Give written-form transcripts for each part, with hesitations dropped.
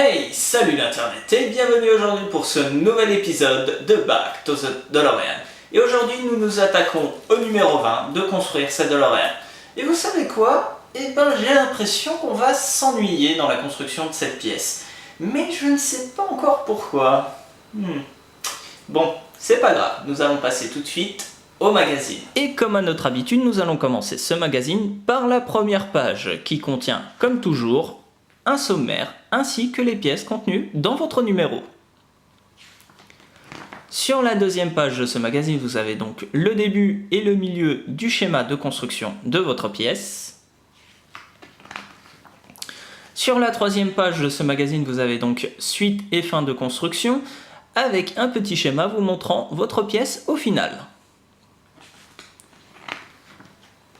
Hey, salut l'internet et bienvenue aujourd'hui pour ce nouvel épisode de Back to the DeLorean. Et aujourd'hui nous nous attaquons au numéro 20 de construire cette DeLorean. Et vous savez quoi? Eh ben j'ai l'impression qu'on va s'ennuyer dans la construction de cette pièce. Mais je ne sais pas encore pourquoi. Bon, c'est pas grave, nous allons passer tout de suite au magazine. Et comme à notre habitude, nous allons commencer ce magazine par la première page qui contient, comme toujours, un sommaire ainsi que les pièces contenues dans votre numéro. Sur la deuxième page de ce magazine, vous avez donc le début et le milieu du schéma de construction de votre pièce. Sur la troisième page de ce magazine, vous avez donc suite et fin de construction avec un petit schéma vous montrant votre pièce au final.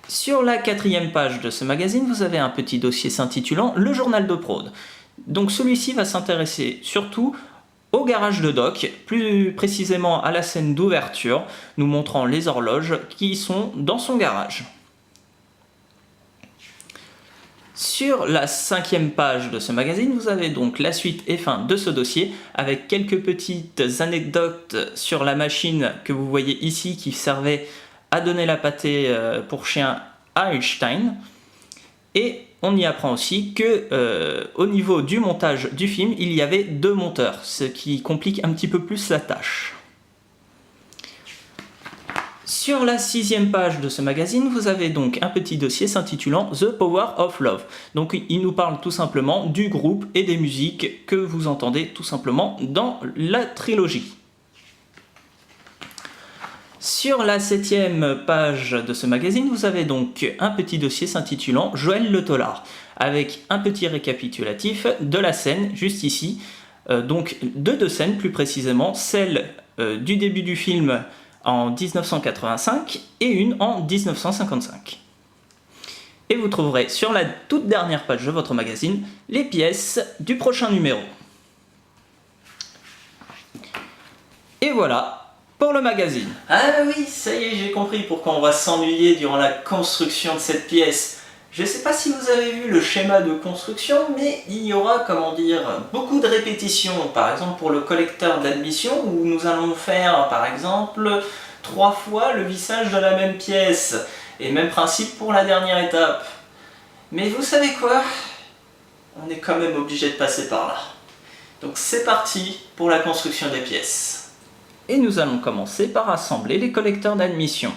Sur la quatrième page de ce magazine, vous avez un petit dossier s'intitulant « Le journal de prod ». Donc celui-ci va s'intéresser surtout au garage de Doc, plus précisément à la scène d'ouverture, nous montrant les horloges qui sont dans son garage. Sur la cinquième page de ce magazine, vous avez donc la suite et fin de ce dossier avec quelques petites anecdotes sur la machine que vous voyez ici qui servait à donner la pâtée pour chien à Einstein. Et on y apprend aussi que au niveau du montage du film, il y avait deux monteurs, ce qui complique un petit peu plus la tâche. Sur la sixième page de ce magazine, vous avez donc un petit dossier s'intitulant The Power of Love. Donc il nous parle tout simplement du groupe et des musiques que vous entendez tout simplement dans la trilogie. Sur la septième page de ce magazine, vous avez donc un petit dossier s'intitulant Joël Le Tolard, avec un petit récapitulatif de la scène juste ici, donc de deux scènes plus précisément, celle du début du film en 1985 et une en 1955. Et vous trouverez sur la toute dernière page de votre magazine les pièces du prochain numéro. Et voilà pour le magazine. Ah oui, ça y est, j'ai compris pourquoi on va s'ennuyer durant la construction de cette pièce. Je ne sais pas si vous avez vu le schéma de construction, mais il y aura, comment dire, beaucoup de répétitions. Par exemple pour le collecteur d'admission, où nous allons faire, par exemple, 3 fois le vissage de la même pièce. Et même principe pour la dernière étape. Mais vous savez quoi? On est quand même obligé de passer par là. Donc c'est parti pour la construction des pièces. Et nous allons commencer par assembler les collecteurs d'admission.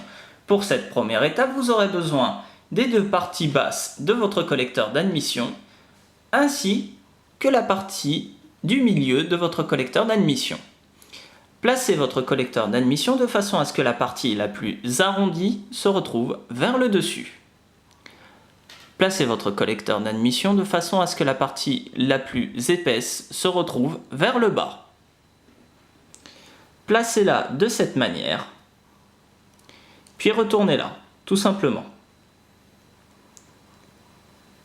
Pour cette première étape, vous aurez besoin des deux parties basses de votre collecteur d'admission, ainsi que la partie du milieu de votre collecteur d'admission. Placez votre collecteur d'admission de façon à ce que la partie la plus arrondie se retrouve vers le dessus. Placez votre collecteur d'admission de façon à ce que la partie la plus épaisse se retrouve vers le bas. Placez-la de cette manière, puis retournez-la, tout simplement.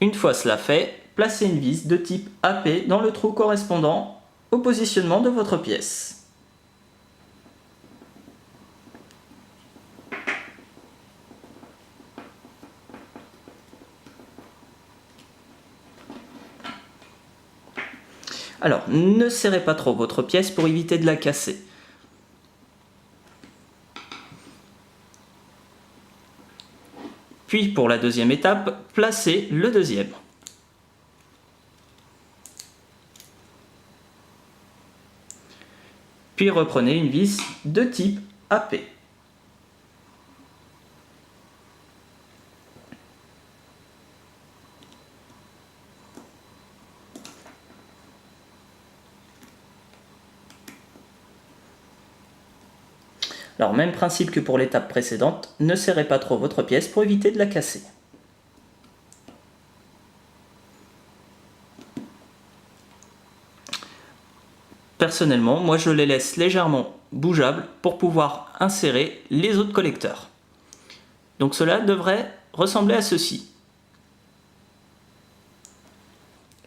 Une fois cela fait, placez une vis de type AP dans le trou correspondant au positionnement de votre pièce. Alors, ne serrez pas trop votre pièce pour éviter de la casser. Puis pour la deuxième étape, placez le deuxième. Puis reprenez une vis de type AP. Alors même principe que pour l'étape précédente, ne serrez pas trop votre pièce pour éviter de la casser. Personnellement, moi je les laisse légèrement bougeables pour pouvoir insérer les autres collecteurs. Donc cela devrait ressembler à ceci.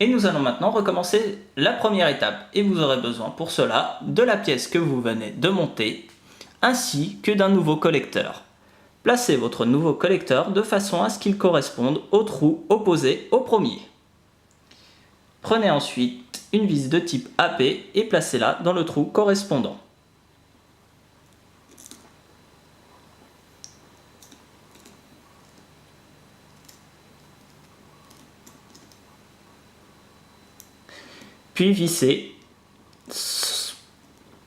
Et nous allons maintenant recommencer la première étape et vous aurez besoin pour cela de la pièce que vous venez de monter ainsi que d'un nouveau collecteur. Placez votre nouveau collecteur de façon à ce qu'il corresponde au trou opposé au premier. Prenez ensuite une vis de type AP et placez-la dans le trou correspondant. Puis vissez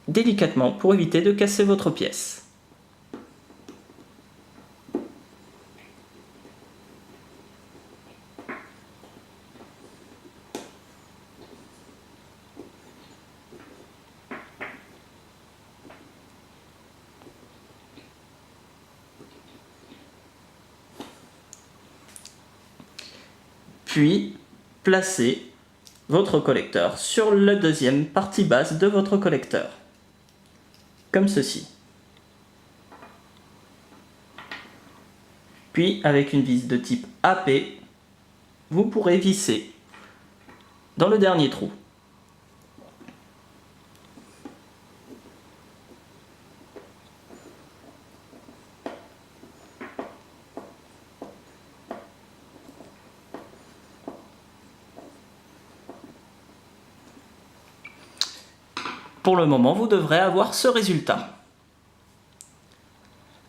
délicatement pour éviter de casser votre pièce. Puis placez votre collecteur sur la deuxième partie basse de votre collecteur, comme ceci. Puis avec une vis de type AP, vous pourrez visser dans le dernier trou. Pour le moment, vous devrez avoir ce résultat.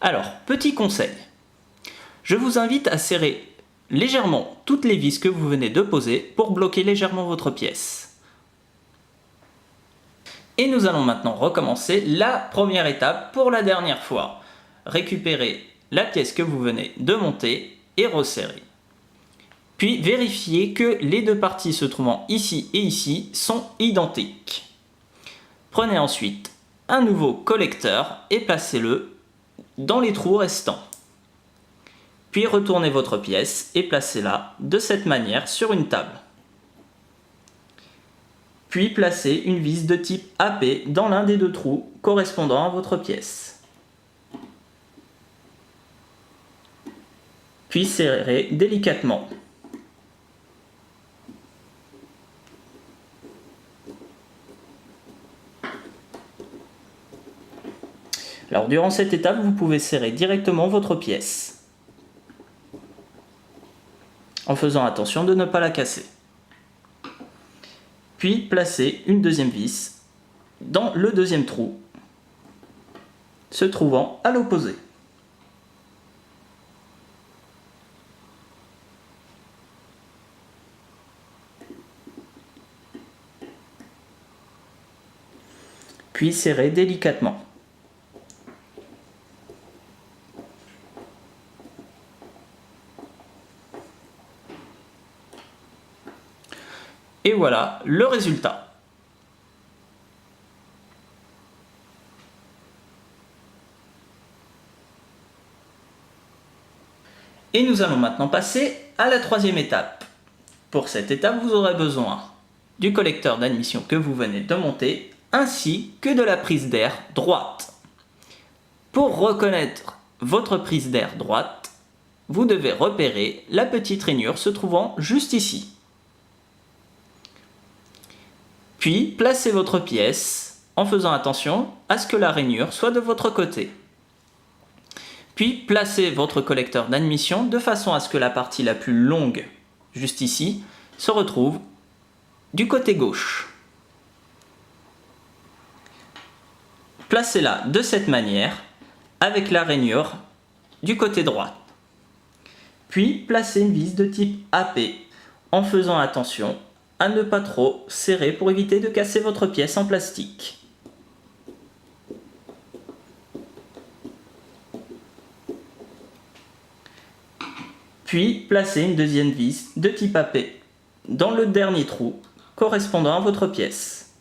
Alors, petit conseil. Je vous invite à serrer légèrement toutes les vis que vous venez de poser pour bloquer légèrement votre pièce. Et nous allons maintenant recommencer la première étape pour la dernière fois. Récupérez la pièce que vous venez de monter et resserrer. Puis vérifiez que les deux parties se trouvant ici et ici sont identiques. Prenez ensuite un nouveau collecteur et placez-le dans les trous restants. Puis retournez votre pièce et placez-la de cette manière sur une table. Puis placez une vis de type AP dans l'un des deux trous correspondant à votre pièce. Puis serrez délicatement. Alors durant cette étape, vous pouvez serrer directement votre pièce, en faisant attention de ne pas la casser. Puis placez une deuxième vis dans le deuxième trou, se trouvant à l'opposé. Puis serrez délicatement. Et voilà le résultat. Et nous allons maintenant passer à la troisième étape. Pour cette étape, vous aurez besoin du collecteur d'admission que vous venez de monter, ainsi que de la prise d'air droite. Pour reconnaître votre prise d'air droite, vous devez repérer la petite rainure se trouvant juste ici. Puis, placez votre pièce en faisant attention à ce que la rainure soit de votre côté. Puis, placez votre collecteur d'admission de façon à ce que la partie la plus longue, juste ici, se retrouve du côté gauche. Placez-la de cette manière, avec la rainure du côté droit. Puis, placez une vis de type AP en faisant attention à ne pas trop serrer pour éviter de casser votre pièce en plastique. Puis placez une deuxième vis de type AP dans le dernier trou correspondant à votre pièce.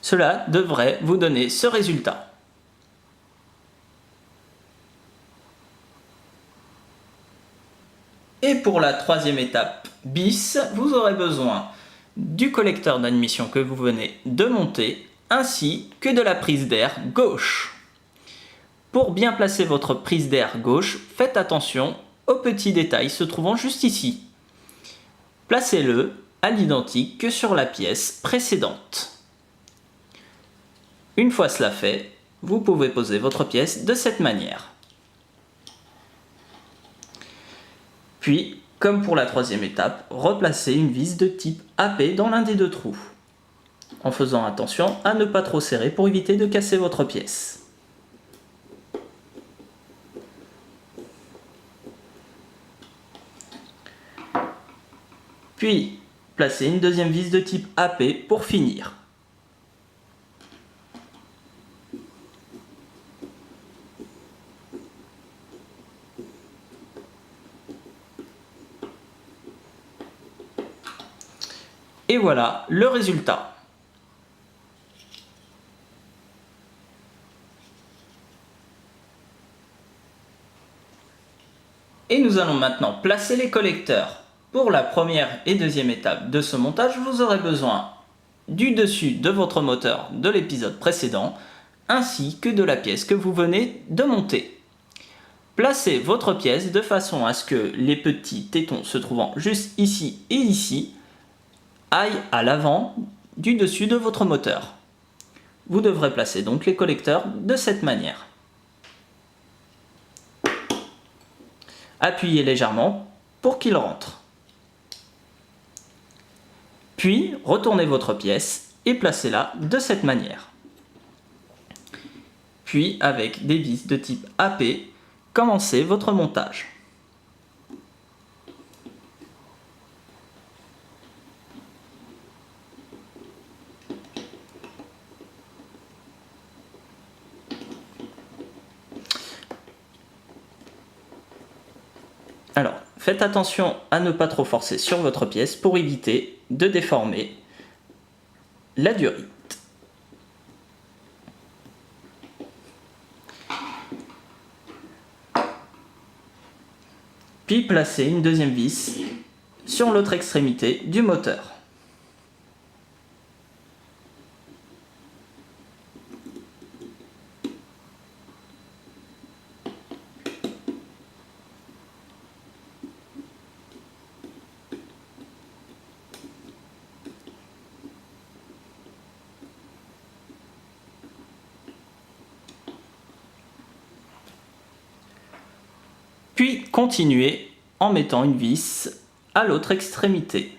Cela devrait vous donner ce résultat. Et pour la troisième étape bis, vous aurez besoin du collecteur d'admission que vous venez de monter, ainsi que de la prise d'air gauche. Pour bien placer votre prise d'air gauche, faites attention aux petits détails se trouvant juste ici. Placez-le à l'identique que sur la pièce précédente. Une fois cela fait, vous pouvez poser votre pièce de cette manière. Puis, comme pour la troisième étape, replacez une vis de type AP dans l'un des deux trous, en faisant attention à ne pas trop serrer pour éviter de casser votre pièce. Puis, placez une deuxième vis de type AP pour finir. Et voilà le résultat. Et nous allons maintenant placer les collecteurs. Pour la première et deuxième étape de ce montage, vous aurez besoin du dessus de votre moteur de l'épisode précédent, ainsi que de la pièce que vous venez de monter. Placez votre pièce de façon à ce que les petits tétons se trouvant juste ici et ici aillent à l'avant du dessus de votre moteur. Vous devrez placer donc les collecteurs de cette manière. Appuyez légèrement pour qu'ils rentrent. Puis, retournez votre pièce et placez-la de cette manière. Puis, avec des vis de type AP, commencez votre montage. Alors, faites attention à ne pas trop forcer sur votre pièce pour éviter de déformer la durite. Puis placez une deuxième vis sur l'autre extrémité du moteur. Puis continuez en mettant une vis à l'autre extrémité.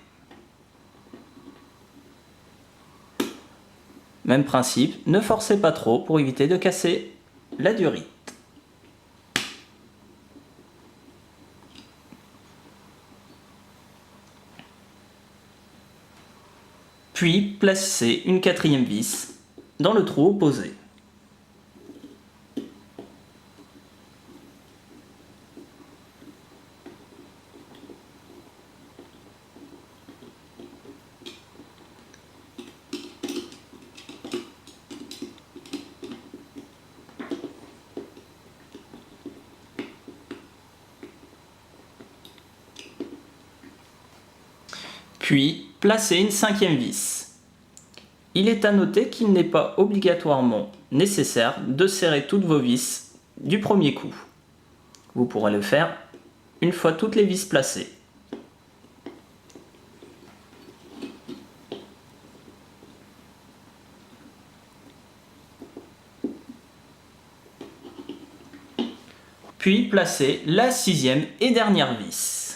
Même principe, ne forcez pas trop pour éviter de casser la durite. Puis placez une quatrième vis dans le trou opposé. Puis, placez une cinquième vis. Il est à noter qu'il n'est pas obligatoirement nécessaire de serrer toutes vos vis du premier coup. Vous pourrez le faire une fois toutes les vis placées. Puis, placez la sixième et dernière vis.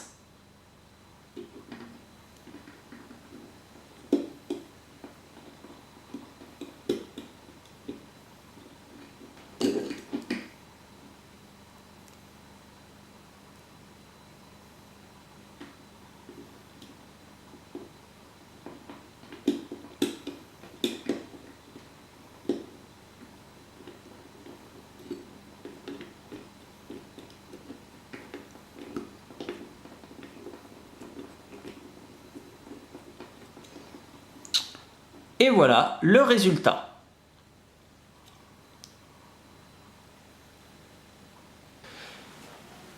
Et voilà le résultat.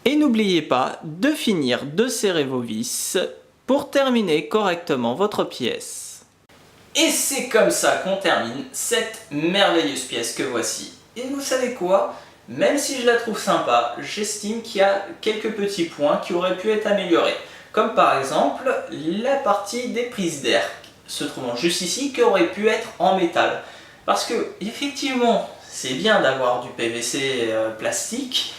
Et n'oubliez pas de finir de serrer vos vis pour terminer correctement votre pièce. Et c'est comme ça qu'on termine cette merveilleuse pièce que voici. Et vous savez quoi? Même si je la trouve sympa, j'estime qu'il y a quelques petits points qui auraient pu être améliorés. Comme par exemple la partie des prises d'air se trouvant juste ici qui aurait pu être en métal. Parce que effectivement c'est bien d'avoir du PVC plastique,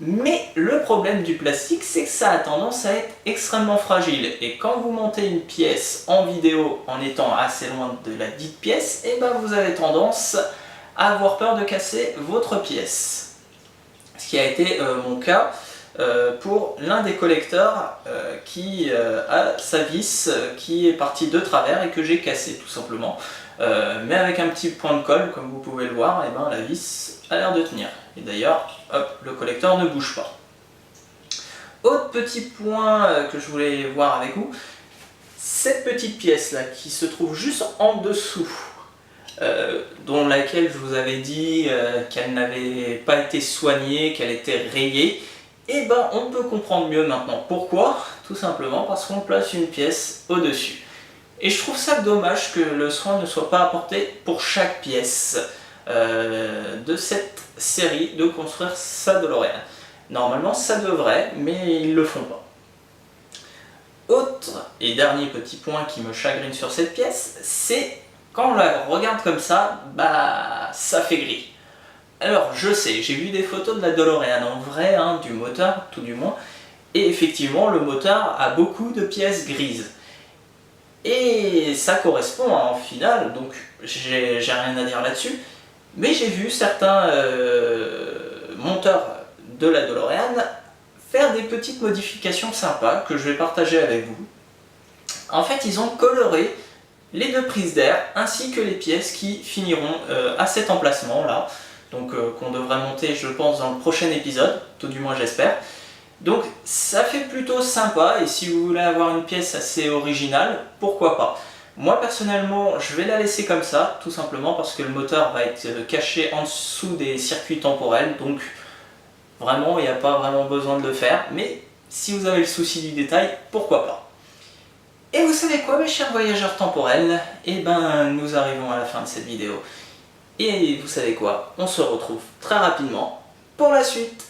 Mais le problème du plastique, c'est que ça a tendance à être extrêmement fragile. Et quand vous montez une pièce en vidéo en étant assez loin de la dite pièce, et ben vous avez tendance à avoir peur de casser votre pièce. Ce qui a été mon cas pour l'un des collecteurs qui a sa vis qui est partie de travers et que j'ai cassé tout simplement. Mais avec un petit point de colle, comme vous pouvez le voir, et ben la vis a l'air de tenir. Et d'ailleurs, hop, le collecteur ne bouge pas. Autre petit point que je voulais voir avec vous, cette petite pièce là qui se trouve juste en dessous, dont laquelle je vous avais dit qu'elle n'avait pas été soignée, qu'elle était rayée, et ben on peut comprendre mieux maintenant. Pourquoi? Tout simplement parce qu'on place une pièce au-dessus. Et je trouve ça dommage que le soin ne soit pas apporté pour chaque pièce de cette série de construire sa DeLorean. Normalement ça devrait, mais ils le font pas. Autre et dernier petit point qui me chagrine sur cette pièce, c'est quand on la regarde comme ça, bah ça fait gris. Alors je sais, j'ai vu des photos de la DeLorean en vrai, hein, du moteur tout du moins, et effectivement le moteur a beaucoup de pièces grises. Et ça correspond en finale, donc j'ai rien à dire là-dessus, mais j'ai vu certains monteurs de la DeLorean faire des petites modifications sympas que je vais partager avec vous. En fait, ils ont coloré les deux prises d'air ainsi que les pièces qui finiront à cet emplacement là, donc qu'on devrait monter je pense dans le prochain épisode, tout du moins j'espère. Donc ça fait plutôt sympa et si vous voulez avoir une pièce assez originale, pourquoi pas. Moi personnellement je vais la laisser comme ça, tout simplement parce que le moteur va être caché en dessous des circuits temporels, donc vraiment il n'y a pas vraiment besoin de le faire, mais si vous avez le souci du détail, pourquoi pas. Et vous savez quoi mes chers voyageurs temporels, et ben nous arrivons à la fin de cette vidéo. Et vous savez quoi, on se retrouve très rapidement pour la suite.